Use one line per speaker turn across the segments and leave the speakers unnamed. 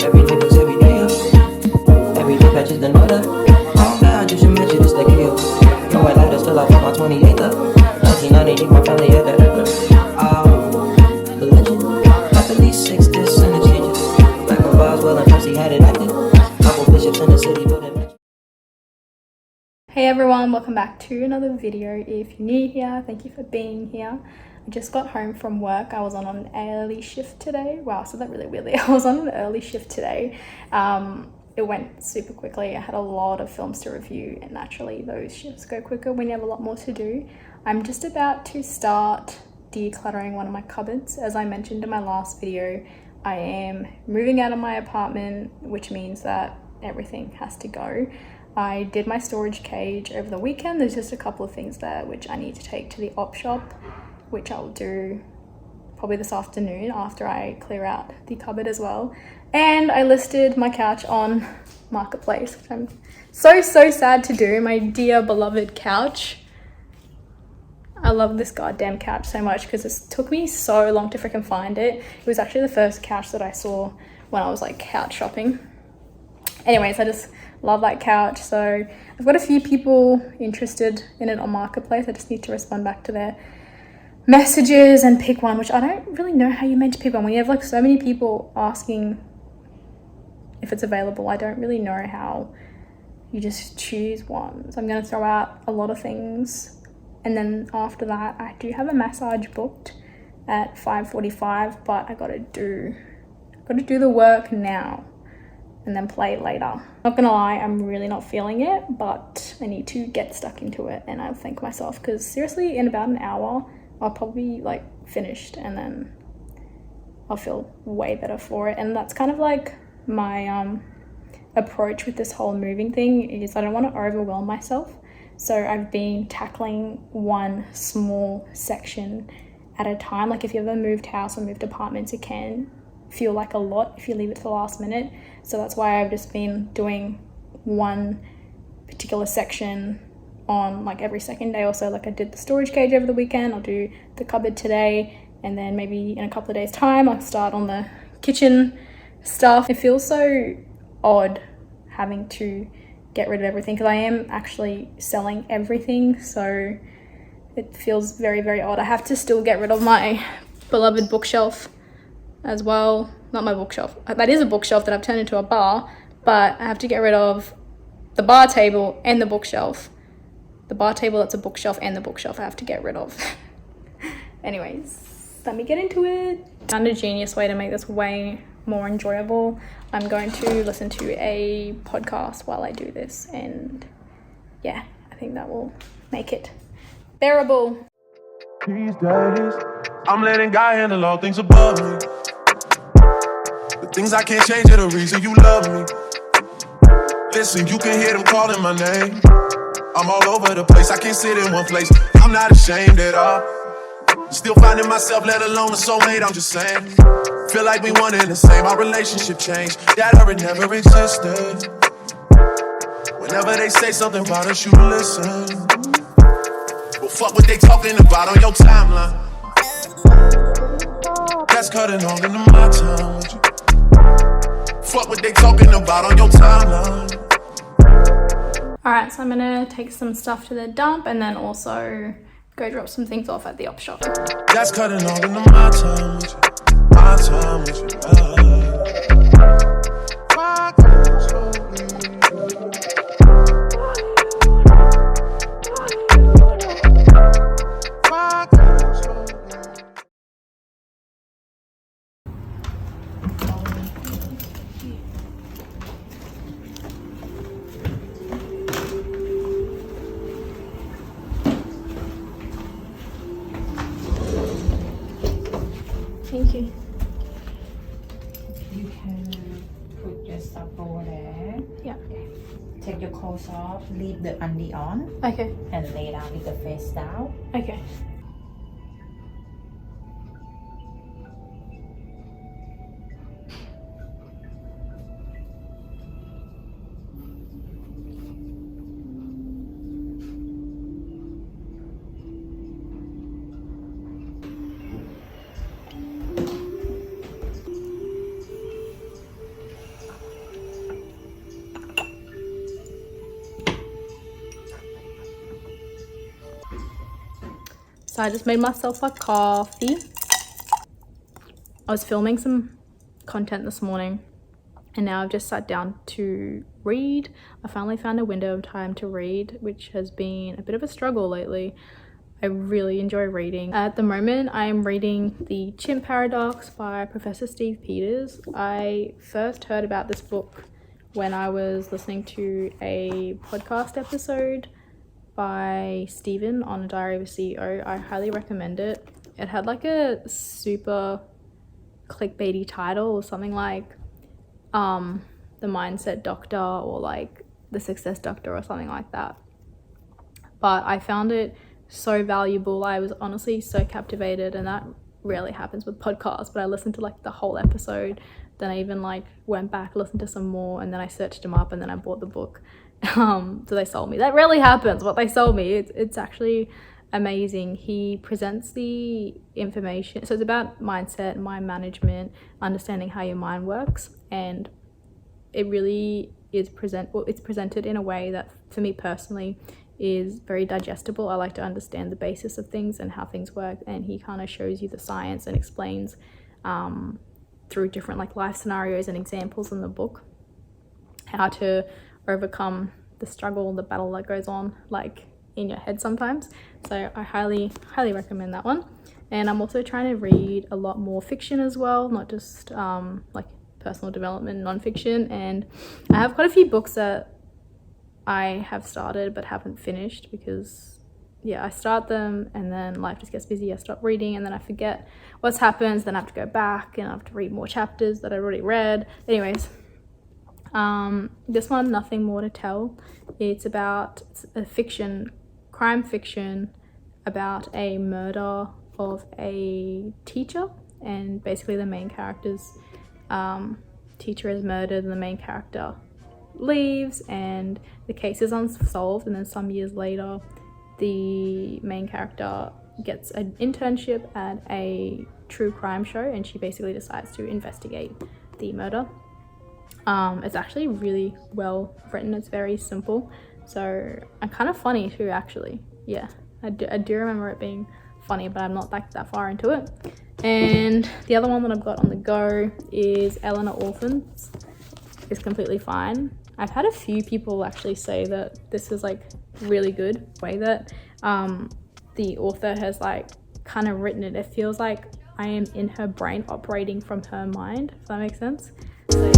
Every day looks every day up. Every day patches the note up. Oh God, just imagine it's the kill. No white lighter still I put my 28th up. 1990, my family had that. The legend. Got at least 6 discs in the stages. Black and Boswell and Percy had it active. Couple bishops in the city, but it.
Hey everyone, welcome back to another video. If you're new here, thank you for being here. I just got home from work. I was on an early shift today. Wow, I said that really weirdly. I was on an early shift today. It went super quickly. I had a lot of films to review, and naturally those shifts go quicker when you have a lot more to do. I'm just about to start decluttering one of my cupboards. As I mentioned in my last video, I am moving out of my apartment, which means that everything has to go. I did my storage cage over the weekend. There's just a couple of things there which I need to take to the op shop, which I'll do probably this afternoon after I clear out the cupboard as well. And I listed my couch on Marketplace, which I'm so sad to do. My dear beloved couch. I love this goddamn couch so much because it took me so long to freaking find it. It was actually the first couch that I saw when I was like couch shopping. Anyways, I just love that couch. So I've got a few people interested in it on Marketplace. I just need to respond back to their messages and pick one, which I don't really know how you're meant to pick one. When you have like so many people asking if it's available, I don't really know how you just choose one. So I'm going to throw out a lot of things. And then after that, I do have a massage booked at 5:45, but I got to do the work now and then play it later. Not gonna lie, I'm really not feeling it, but I need to get stuck into it, and I'll thank myself because seriously, in about an hour, I'll probably like finished, and then I'll feel way better for it. And that's kind of like my approach with this whole moving thing is I don't want to overwhelm myself. So I've been tackling one small section at a time. Like if you ever moved house or moved apartments, it can feel like a lot if you leave it to the last minute. So that's why I've just been doing one particular section on like every second day or so. Like I did the storage cage over the weekend, I'll do the cupboard today, and then maybe in a couple of days time I'll start on the kitchen stuff. It feels so odd having to get rid of everything because I am actually selling everything, so it feels very odd. I have to still get rid of my beloved bookshelf as well. Not my bookshelf, that is a bookshelf that I've turned into a bar, but I have to get rid of the bar table and the bookshelf. The bar table, that's a bookshelf, and the bookshelf I have to get rid of. Anyways, let me get into it. Found a genius way to make this way more enjoyable. I'm going to listen to a podcast while I do this, and yeah, I think that will make it bearable.
These days, I'm letting God handle all things above me. The things I can't change are the reason you love me. Listen, you can hear them calling my name. I'm all over the place, I can't sit in one place. I'm not ashamed at all. Still finding myself, let alone a soulmate, I'm just saying. Feel like we one and the same, our relationship changed. That or it never existed. Whenever they say something about us, you listen. Well, fuck what they talking about on your timeline. That's cutting all into my time with you. Fuck what they talking about on your timeline.
Alright, so I'm gonna take some stuff to the dump and then also go drop some things off at the op shop.
That's cutting all into my time with you. My time with you.
Thank you.
You can put your stuff over there.
Yeah.
Take your clothes off, leave the undie on,
Okay.
and lay down with the face down.
Okay. So I just made myself a coffee. I was filming some content this morning and now I've just sat down to read. I finally found a window of time to read, which has been a bit of a struggle lately. I really enjoy reading. At the moment, I am reading The Chimp Paradox by Professor Steve Peters. I first heard about this book when I was listening to a podcast episode by Stephen on A Diary of a CEO. I highly recommend it. It had like a super clickbaity title or something like The Mindset Doctor or like The Success Doctor or something like that. But I found it so valuable. I was honestly so captivated, and that rarely happens with podcasts, but I listened to like the whole episode, then I even like went back, listened to some more, and then I searched them up and then I bought the book. So they sold me. That rarely happens, but they sold me. It's actually amazing. He presents the information, so it's about mindset, mind management, understanding how your mind works, and it really is it's presented in a way that for me personally is very digestible. I like to understand the basis of things and how things work, and he kind of shows you the science and explains through different like life scenarios and examples in the book how to overcome the struggle, the battle that goes on like in your head sometimes. So I highly recommend that one. And I'm also trying to read a lot more fiction as well, not just like personal development, non-fiction. And I have quite a few books that I have started but haven't finished because I start them and then life just gets busy. I stop reading and then I forget what's happened, then I have to go back and I have to read more chapters that I've already read. Anyways, this one, Nothing More to Tell. It's a fiction, crime fiction about a murder of a teacher, and basically the main character's teacher is murdered and the main character leaves and the case is unsolved, and then some years later the main character gets an internship at a true crime show and she basically decides to investigate the murder. It's actually really well written. It's very simple, so and kind of funny too, actually. I do remember it being funny, but I'm not that far into it. And the other one that I've got on the go is Eleanor Orphans. It's completely fine. I've had a few people actually say that this is like really good way that the author has like kind of written it. It feels like I am in her brain operating from her mind, if that makes sense. So,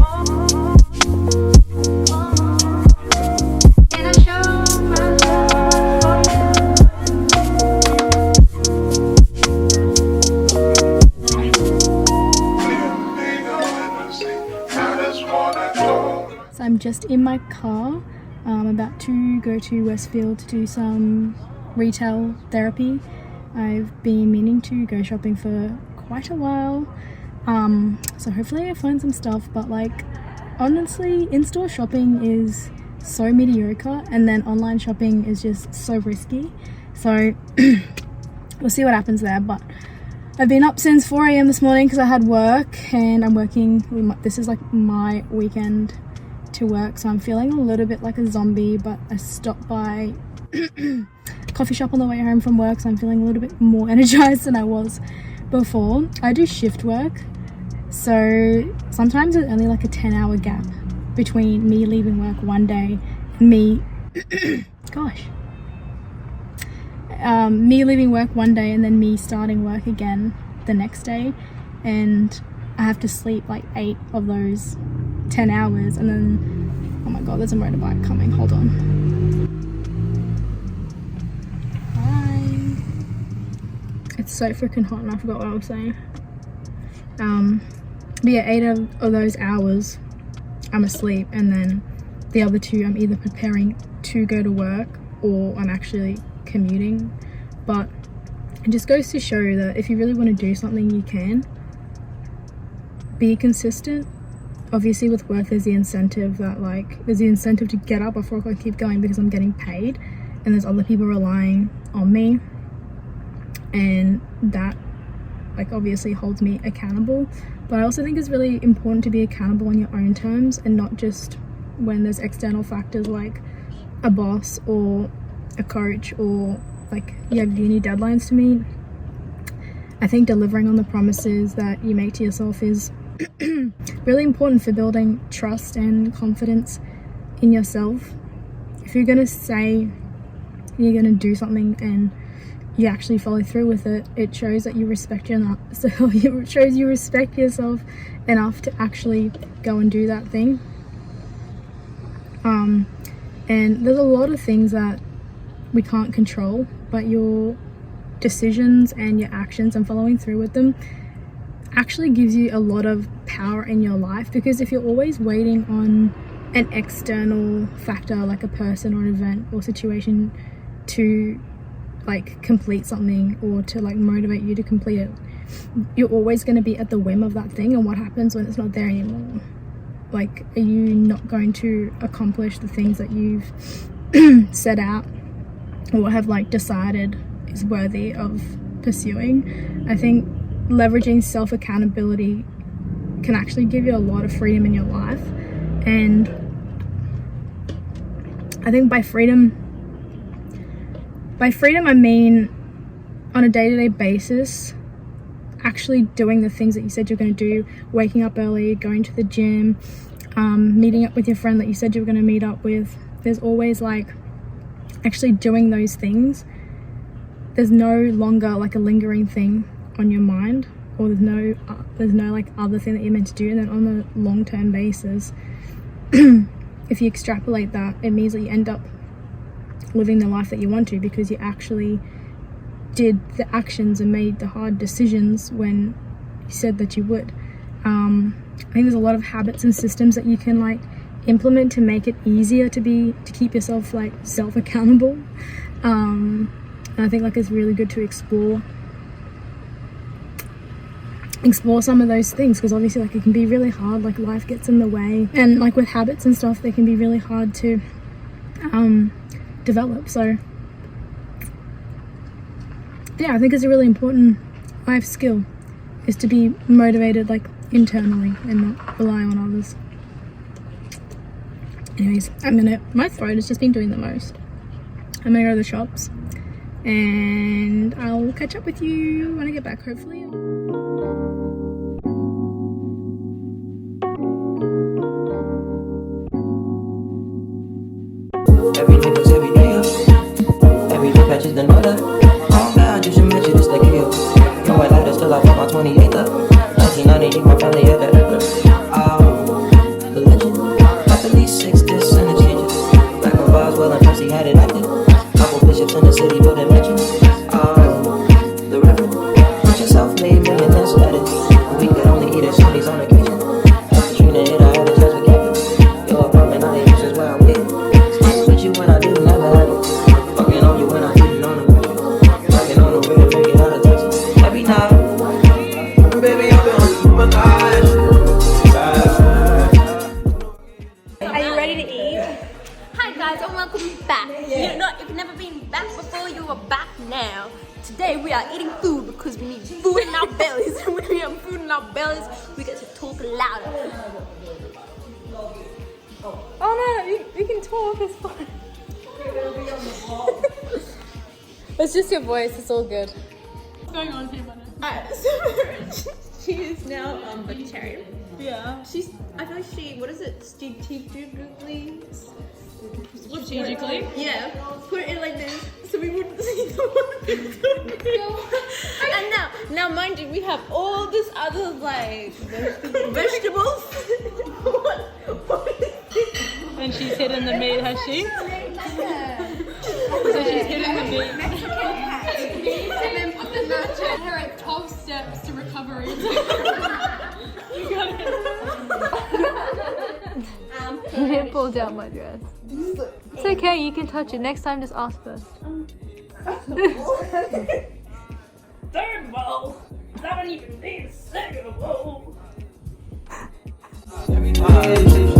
I'm just in my car. I'm about to go to Westfield to do some retail therapy. I've been meaning to go shopping for quite a while. So hopefully I find some stuff, but like honestly, in-store shopping is so mediocre and then online shopping is just so risky. So we'll see what happens there, but I've been up since 4 a.m. this morning because I had work and I'm working. This is like my weekend to work, so I'm feeling a little bit like a zombie, but I stopped by a coffee shop on the way home from work, so I'm feeling a little bit more energized than I was before. I do shift work, so sometimes it's only like a 10-hour gap between me leaving work one day and me me leaving work one day and then me starting work again the next day, and I have to sleep like 8 of those 10 hours, and then oh my god, there's a motorbike coming, hold on. Hi. It's so freaking hot and I forgot what I was saying. But yeah, 8 of those hours I'm asleep, and then the other 2 I'm either preparing to go to work or I'm actually commuting. But it just goes to show that if you really want to do something, you can. Be consistent. Obviously with work there's the incentive to get up before I keep going because I'm getting paid, and there's other people relying on me, and that like obviously holds me accountable. But I also think it's really important to be accountable on your own terms and not just when there's external factors like a boss or a coach or like you have uni deadlines to meet. I think delivering on the promises that you make to yourself is really important for building trust and confidence in yourself. If you're gonna say you're gonna do something and you actually follow through with it, it shows that you respect yourself. So it shows you respect yourself enough to actually go and do that thing. And there's a lot of things that we can't control, but your decisions and your actions and following through with them actually gives you a lot of power in your life. Because if you're always waiting on an external factor like a person or an event or situation to like complete something or to like motivate you to complete it, you're always going to be at the whim of that thing. And what happens when it's not there anymore? Like, are you not going to accomplish the things that you've set out or have like decided is worthy of pursuing? I think leveraging self-accountability can actually give you a lot of freedom in your life. And I think by freedom I mean on a day-to-day basis actually doing the things that you said you're going to do, waking up early, going to the gym, meeting up with your friend that you said you were going to meet up with. There's always like actually doing those things. There's no longer like a lingering thing on your mind, or there's no like other thing that you're meant to do. And then on a long-term basis, if you extrapolate that, it means that you end up living the life that you want to, because you actually did the actions and made the hard decisions when you said that you would. I think there's a lot of habits and systems that you can like implement to make it easier to keep yourself like self-accountable. And I think like it's really good to explore some of those things, because obviously like it can be really hard, like life gets in the way, and like with habits and stuff they can be really hard to develop. So yeah, I think it's a really important life skill is to be motivated like internally and not rely on others. Anyways, my throat has just been doing the most. I'm gonna go to the shops and I'll catch up with you when I get back, hopefully.
Everything was every day up. Every day patches the note up. Oh God, you should mention this the kill. No, I lied, still I want my 28th up. 1990, my family had that up. Oh, the legend. At the least 6 discs and the changes. Back when Boswell and Percy had it active. Couple bishops in the city building mansions. Oh, the reverend. Put yourself made millionaires status. We could only eat at Shorty's on occasion. After Trina hit, I had a chance with Kevin. Your apartment, I ain't is where I'm getting. With you when I do never had it. Fucking on you when I didn't on the road. Fucking on the way to make it out of Texas. Every night, baby, I've been on my eyes.
Are you ready to eat?
Hi guys and welcome back. You know, if you've never been back before, you are back now. Today we are eating food because we need food in our bellies. And when we have food in our bellies, we get to talk louder.
Oh no, you can talk, it's fine. It's just your voice, it's all good.
What's going on here, Mona? Alright, so she is now vegetarian. Yeah. I know what is it? Strategically? Yeah. Put it like this so we wouldn't see the one. And now mind you, we have all this other like vegetables. What is this?
And she's hidden the meat, has she? So she's hidden the meat.
And then put the nacho in her at 12 steps to recovery.
You got it.
It pulled down my dress. It's okay, you can touch it. Next time, just ask first.
Third bowl. That one even needs second bowl.
Every day.